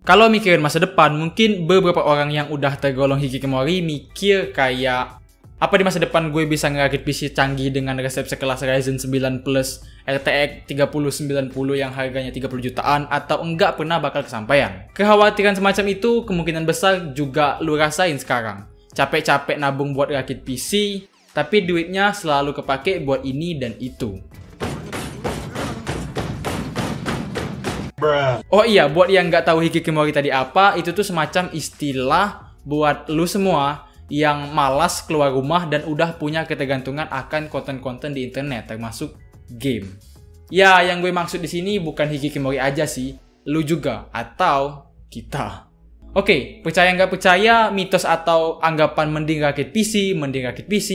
Kalau mikirin masa depan, mungkin beberapa orang yang udah tergolong hikikomori mikir kayak, apa di masa depan gue bisa ngerakit PC canggih dengan resep sekelas Ryzen 9 Plus RTX 3090 yang harganya 30 jutaan, atau enggak pernah bakal kesampaian. Kekhawatiran semacam itu kemungkinan besar juga lu rasain sekarang. Capek-capek nabung buat rakit PC, tapi duitnya selalu kepake buat ini dan itu. Oh iya, buat yang nggak tahu hikikomori tadi apa, itu tuh semacam istilah buat lu semua yang malas keluar rumah dan udah punya ketergantungan akan konten-konten di internet, termasuk game. Ya, yang gue maksud di sini bukan hikikomori aja sih, lu juga atau kita. Oke, percaya nggak percaya, mitos atau anggapan mending rakit PC,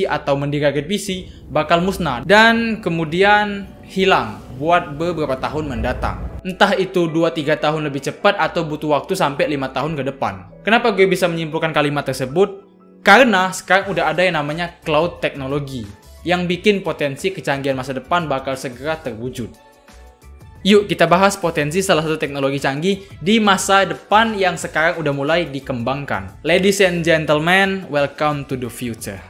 atau mending rakit PC bakal musnah dan kemudian hilang buat beberapa tahun mendatang. Entah itu 2-3 tahun lebih cepat atau butuh waktu sampai 5 tahun ke depan. Kenapa gue bisa menyimpulkan kalimat tersebut? Karena sekarang udah ada yang namanya cloud technology yang bikin potensi kecanggihan masa depan bakal segera terwujud. Yuk kita bahas potensi salah satu teknologi canggih di masa depan yang sekarang udah mulai dikembangkan. Ladies and gentlemen, welcome to the future.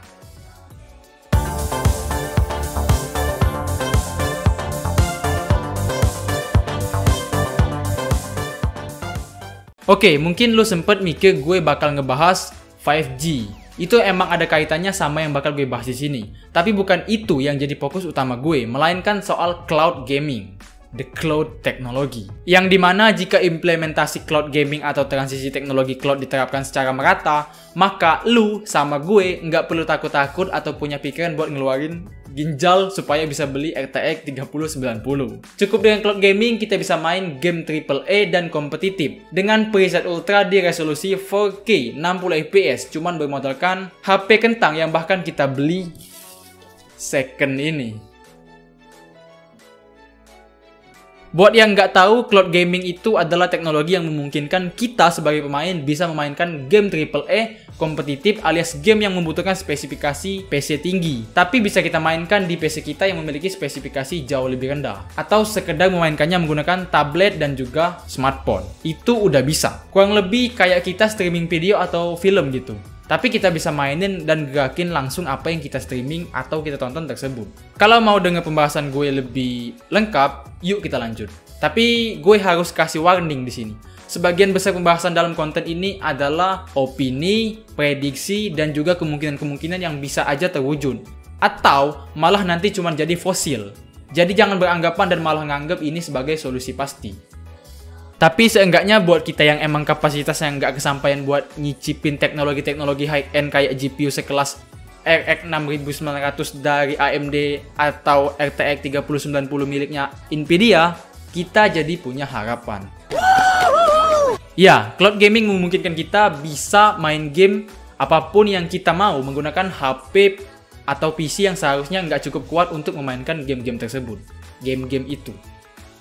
Oke, mungkin lu sempet mikir gue bakal ngebahas 5G. Itu emang ada kaitannya sama yang bakal gue bahas di sini. Tapi bukan itu yang jadi fokus utama gue, melainkan soal cloud gaming. The cloud technology. Yang dimana jika implementasi cloud gaming atau transisi teknologi cloud diterapkan secara merata, maka lu sama gue nggak perlu takut-takut atau punya pikiran buat ngeluarin ginjal supaya bisa beli RTX 3090. Cukup dengan cloud gaming kita bisa main game AAA dan kompetitif dengan preset ultra di resolusi 4K 60 fps cuman bermodalkan HP kentang yang bahkan kita beli second ini. Buat yang nggak tahu, cloud gaming itu adalah teknologi yang memungkinkan kita sebagai pemain bisa memainkan game AAA kompetitif alias game yang membutuhkan spesifikasi PC tinggi. Tapi bisa kita mainkan di PC kita yang memiliki spesifikasi jauh lebih rendah. Atau sekedar memainkannya menggunakan tablet dan juga smartphone. Itu udah bisa. Kurang lebih kayak kita streaming video atau film gitu. Tapi kita bisa mainin dan gerakin langsung apa yang kita streaming atau kita tonton tersebut. Kalau mau denger pembahasan gue lebih lengkap, yuk kita lanjut. Tapi gue harus kasih warning di sini. Sebagian besar pembahasan dalam konten ini adalah opini, prediksi, dan juga kemungkinan-kemungkinan yang bisa aja terwujud. Atau malah nanti cuma jadi fosil. Jadi jangan beranggapan dan malah nganggap ini sebagai solusi pasti. Tapi seenggaknya buat kita yang emang kapasitasnya nggak kesampaian buat nyicipin teknologi-teknologi high-end kayak GPU sekelas RX 6900 dari AMD atau RTX 3090 miliknya Nvidia, kita jadi punya harapan. Ya, cloud gaming memungkinkan kita bisa main game apapun yang kita mau menggunakan HP atau PC yang seharusnya nggak cukup kuat untuk memainkan game-game tersebut. Game-game itu.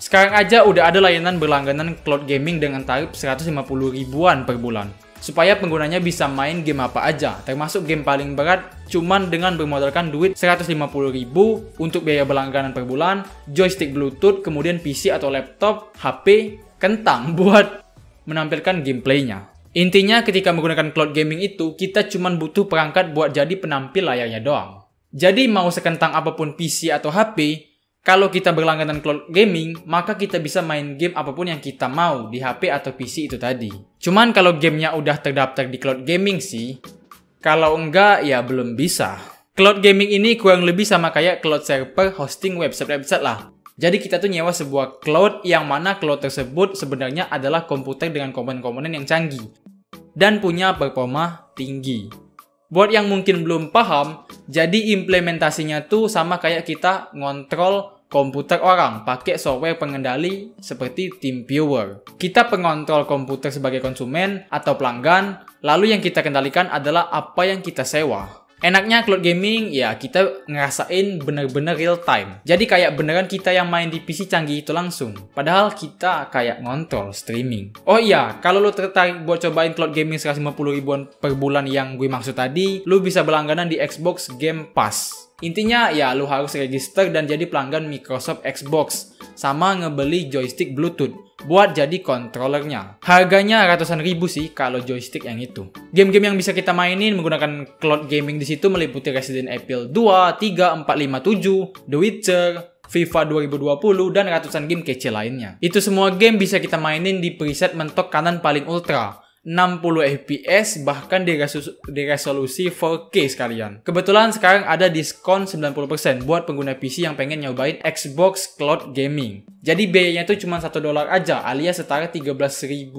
Sekarang aja udah ada layanan berlangganan cloud gaming dengan tarif 150 ribuan per bulan. Supaya penggunanya bisa main game apa aja, termasuk game paling berat cuman dengan bermodalkan duit 150 ribu untuk biaya berlangganan per bulan, joystick bluetooth, kemudian PC atau laptop, HP, kentang buat menampilkan gameplaynya. Intinya ketika menggunakan cloud gaming itu, kita cuman butuh perangkat buat jadi penampil layarnya doang. Jadi mau sekentang apapun PC atau HP, kalau kita berlangganan cloud gaming, maka kita bisa main game apapun yang kita mau di HP atau PC itu tadi. Cuman kalau gamenya udah terdaftar di cloud gaming sih, kalau enggak ya belum bisa. Cloud gaming ini kurang lebih sama kayak cloud server hosting website-website lah. Jadi kita tuh nyewa sebuah cloud yang mana cloud tersebut sebenarnya adalah komputer dengan komponen-komponen yang canggih dan punya performa tinggi. Buat yang mungkin belum paham, jadi implementasinya tuh sama kayak kita ngontrol komputer orang pakai software pengendali seperti TeamViewer. Kita pengontrol komputer sebagai konsumen atau pelanggan, lalu yang kita kendalikan adalah apa yang kita sewa. Enaknya cloud gaming, ya kita ngerasain bener-bener real time. Jadi kayak beneran kita yang main di PC canggih itu langsung. Padahal kita kayak ngontrol streaming. Oh iya, kalau lo tertarik buat cobain cloud gaming 150 ribuan per bulan yang gue maksud tadi, lo bisa berlangganan di Xbox Game Pass. Intinya ya lu harus register dan jadi pelanggan Microsoft Xbox, sama ngebeli joystick Bluetooth buat jadi controllernya. Harganya ratusan ribu sih kalau joystick yang itu. Game-game yang bisa kita mainin menggunakan cloud gaming di situ meliputi Resident Evil 2, 3, 4, 5, 7, The Witcher, FIFA 2020, dan ratusan game kece lainnya. Itu semua game bisa kita mainin di preset mentok kanan paling ultra, 60 fps, bahkan di resolusi 4K sekalian. Kebetulan sekarang ada diskon 90% buat pengguna PC yang pengen nyobain Xbox Cloud Gaming. Jadi biayanya itu cuma $1 aja, alias setara Rp13.000.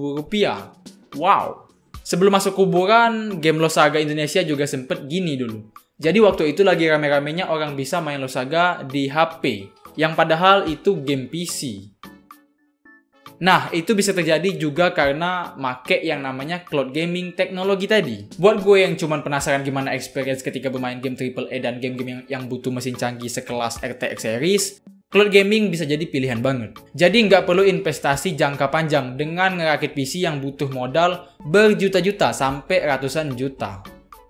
Wow. Sebelum masuk kuburan, game Losaga Indonesia juga sempet gini dulu. Jadi waktu itu lagi rame-ramenya orang bisa main Losaga di HP, yang padahal itu game PC. Nah, itu bisa terjadi juga karena make yang namanya cloud gaming teknologi tadi. Buat gue yang cuman penasaran gimana experience ketika bermain game AAA dan game-game yang butuh mesin canggih sekelas RTX series, cloud gaming bisa jadi pilihan banget. Jadi nggak perlu investasi jangka panjang dengan ngerakit PC yang butuh modal berjuta-juta sampai ratusan juta.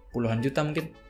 Puluhan juta mungkin.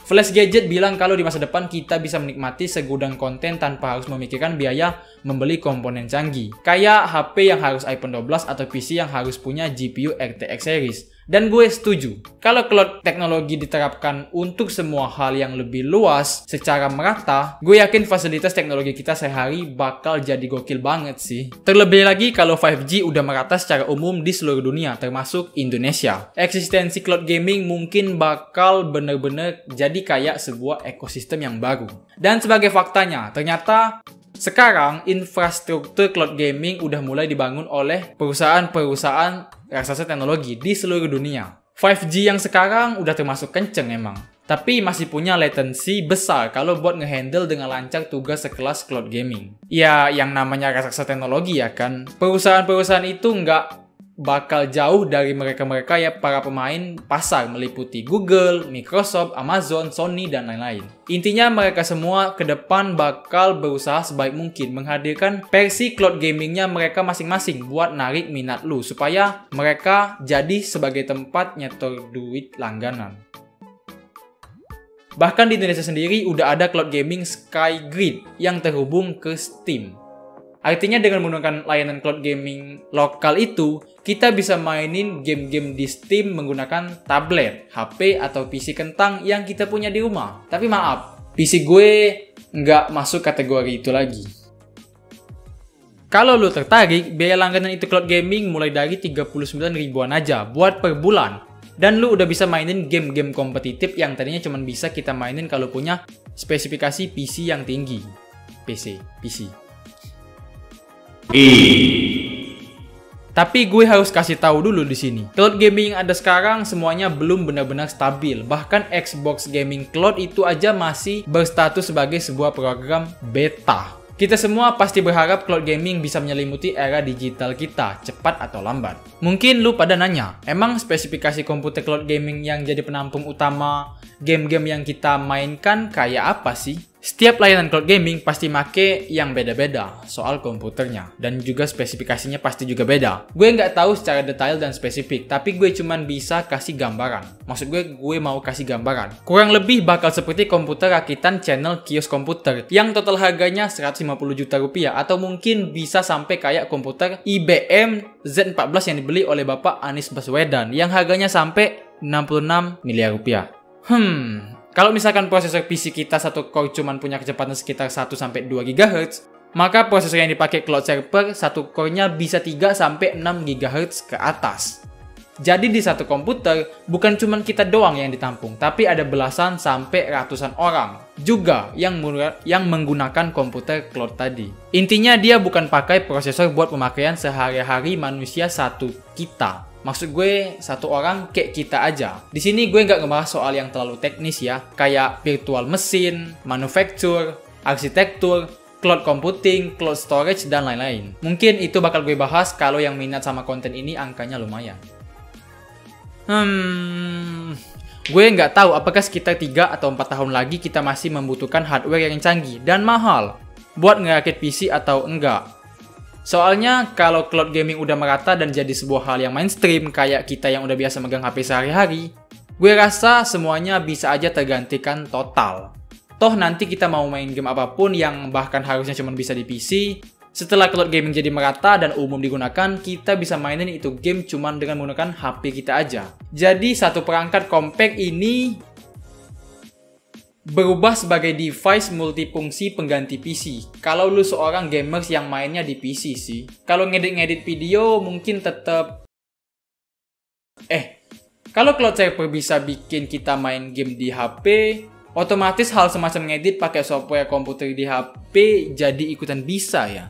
Flash Gadget bilang kalau di masa depan kita bisa menikmati segudang konten tanpa harus memikirkan biaya membeli komponen canggih. Kayak HP yang harus iPhone 12 atau PC yang harus punya GPU RTX series. Dan gue setuju, kalau cloud teknologi diterapkan untuk semua hal yang lebih luas secara merata, gue yakin fasilitas teknologi kita sehari bakal jadi gokil banget sih. Terlebih lagi kalau 5G udah merata secara umum di seluruh dunia, termasuk Indonesia. Eksistensi cloud gaming mungkin bakal bener-bener jadi kayak sebuah ekosistem yang baru. Dan sebagai faktanya, ternyata sekarang infrastruktur cloud gaming udah mulai dibangun oleh perusahaan-perusahaan raksasa teknologi di seluruh dunia. 5G yang sekarang udah termasuk kenceng emang, tapi masih punya latency besar kalau buat ngehandle dengan lancar tugas sekelas cloud gaming. Ya, yang namanya raksasa teknologi ya kan. Perusahaan-perusahaan itu nggak bakal jauh dari mereka-mereka ya para pemain pasar meliputi Google, Microsoft, Amazon, Sony, dan lain-lain. Intinya mereka semua ke depan bakal berusaha sebaik mungkin menghadirkan versi cloud gamingnya mereka masing-masing buat narik minat lu supaya mereka jadi sebagai tempat nyetor duit langganan. Bahkan di Indonesia sendiri udah ada cloud gaming SkyGrid yang terhubung ke Steam. Artinya dengan menggunakan layanan cloud gaming lokal itu, kita bisa mainin game-game di Steam menggunakan tablet, HP, atau PC kentang yang kita punya di rumah. Tapi maaf, PC gue nggak masuk kategori itu lagi. Kalau lu tertarik, biaya langganan itu cloud gaming mulai dari 39 ribuan aja buat per bulan. Dan lu udah bisa mainin game-game kompetitif yang tadinya cuma bisa kita mainin kalau punya spesifikasi PC yang tinggi. PC. Tapi gue harus kasih tahu dulu di sini. Cloud gaming yang ada sekarang semuanya belum benar-benar stabil. Bahkan Xbox Gaming Cloud itu aja masih berstatus sebagai sebuah program beta. Kita semua pasti berharap cloud gaming bisa menyelimuti era digital kita, cepat atau lambat. Mungkin lu pada nanya, emang spesifikasi komputer cloud gaming yang jadi penampung utama game-game yang kita mainkan kayak apa sih? Setiap layanan cloud gaming pasti make yang beda-beda soal komputernya, dan juga spesifikasinya pasti juga beda. Gue nggak tahu secara detail dan spesifik, tapi gue cuman bisa kasih gambaran. Maksud gue mau kasih gambaran. Kurang lebih bakal seperti komputer rakitan channel kios komputer yang total harganya 150 juta rupiah, atau mungkin bisa sampai kayak komputer IBM Z14 yang dibeli oleh Bapak Anies Baswedan yang harganya sampai 66 miliar rupiah. Kalau misalkan prosesor PC kita satu core cuman punya kecepatan sekitar 1-2 GHz, maka prosesor yang dipakai cloud server satu core-nya bisa 3-6 GHz ke atas. Jadi di satu komputer bukan cuma kita doang yang ditampung, tapi ada belasan sampai ratusan orang juga yang menggunakan komputer cloud tadi. Intinya dia bukan pakai prosesor buat pemakaian sehari-hari manusia satu kita. Maksud gue satu orang kayak kita aja. Di sini gue nggak ngebahas soal yang terlalu teknis ya, kayak virtual mesin, manufacture, arsitektur, cloud computing, cloud storage, dan lain-lain. Mungkin itu bakal gue bahas kalau yang minat sama konten ini angkanya lumayan. Gue nggak tahu apakah sekitar 3 atau 4 tahun lagi kita masih membutuhkan hardware yang canggih dan mahal buat ngerakit PC atau enggak. Soalnya kalau cloud gaming udah merata dan jadi sebuah hal yang mainstream kayak kita yang udah biasa megang HP sehari-hari, gue rasa semuanya bisa aja tergantikan total. Toh nanti kita mau main game apapun yang bahkan harusnya cuma bisa di PC, setelah cloud gaming jadi merata dan umum digunakan, kita bisa mainin itu game cuma dengan menggunakan HP kita aja. Jadi satu perangkat compact ini berubah sebagai device multifungsi pengganti PC. Kalau lu seorang gamers yang mainnya di PC sih. Kalau ngedit-ngedit video mungkin tetap kalau cloud saver bisa bikin kita main game di HP, otomatis hal semacam ngedit pakai software komputer di HP jadi ikutan bisa ya.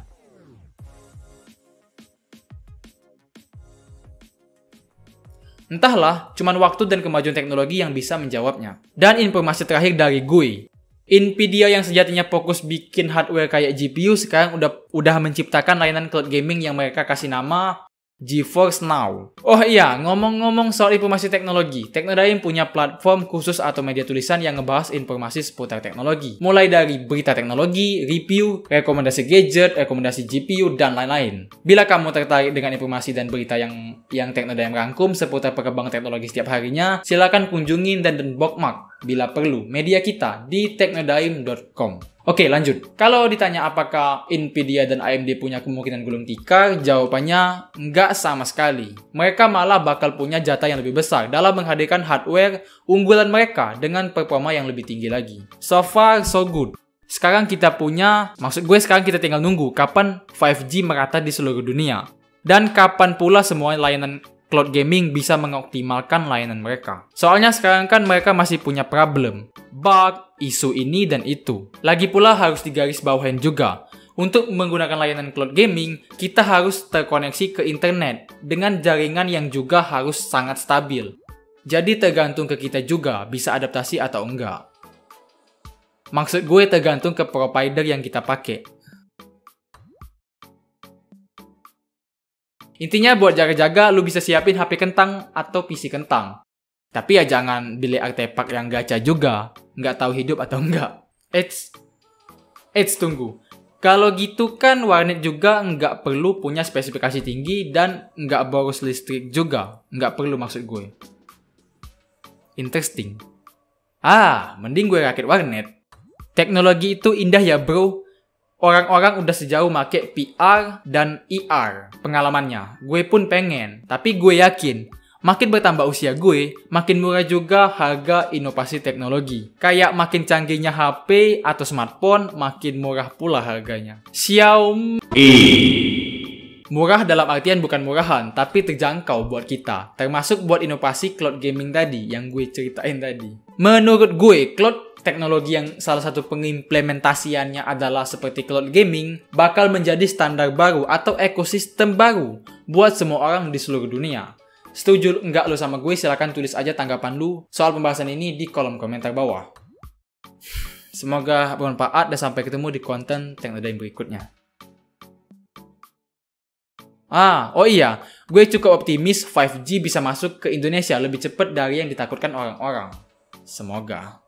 Entahlah, cuman waktu dan kemajuan teknologi yang bisa menjawabnya. Dan informasi terakhir dari gue, Nvidia yang sejatinya fokus bikin hardware kayak GPU sekarang udah menciptakan layanan cloud gaming yang mereka kasih nama GeForce Now. Oh iya, ngomong-ngomong soal informasi teknologi, Technodyne punya platform khusus atau media tulisan yang ngebahas informasi seputar teknologi. Mulai dari berita teknologi, review, rekomendasi gadget, rekomendasi GPU, dan lain-lain. Bila kamu tertarik dengan informasi dan berita yang Technodyne rangkum seputar perkembangan teknologi setiap harinya, silakan kunjungin dan bookmark bila perlu media kita di technodyne.com. Oke, lanjut. Kalau ditanya apakah Nvidia dan AMD punya kemungkinan gulung tikar, jawabannya nggak sama sekali. Mereka malah bakal punya jatah yang lebih besar dalam menghadirkan hardware unggulan mereka dengan performa yang lebih tinggi lagi. So far, so good. Sekarang kita tinggal nunggu kapan 5G merata di seluruh dunia. Dan kapan pula semua layanan cloud gaming bisa mengoptimalkan layanan mereka. Soalnya sekarang kan mereka masih punya problem, bug, isu ini dan itu. Lagi pula harus digarisbawahin juga, untuk menggunakan layanan cloud gaming, kita harus terkoneksi ke internet dengan jaringan yang juga harus sangat stabil. Jadi tergantung ke kita juga bisa adaptasi atau enggak. Maksud gue tergantung ke provider yang kita pakai. Intinya buat jaga-jaga, lu bisa siapin HP kentang atau PC kentang. Tapi ya jangan beli artefak yang gacha juga. Nggak tahu hidup atau enggak. Tunggu. Kalau gitu kan warnet juga nggak perlu punya spesifikasi tinggi dan nggak boros listrik juga. Nggak perlu maksud gue. Interesting. Mending gue rakit warnet. Teknologi itu indah ya bro. Orang-orang udah sejauh make VR dan ER pengalamannya. Gue pun pengen, tapi gue yakin makin bertambah usia gue, makin murah juga harga inovasi teknologi. Kayak makin canggihnya HP atau smartphone, makin murah pula harganya. Xiaomi murah dalam artian bukan murahan, tapi terjangkau buat kita. Termasuk buat inovasi cloud gaming tadi yang gue ceritain tadi. Menurut gue, cloud teknologi yang salah satu pengimplementasiannya adalah seperti cloud gaming bakal menjadi standar baru atau ekosistem baru buat semua orang di seluruh dunia. Setuju enggak lo sama gue? Silahkan tulis aja tanggapan lu soal pembahasan ini di kolom komentar bawah. Semoga bermanfaat dan sampai ketemu di konten Technodyne berikutnya. Oh iya, gue cukup optimis 5G bisa masuk ke Indonesia lebih cepat dari yang ditakutkan orang-orang. Semoga.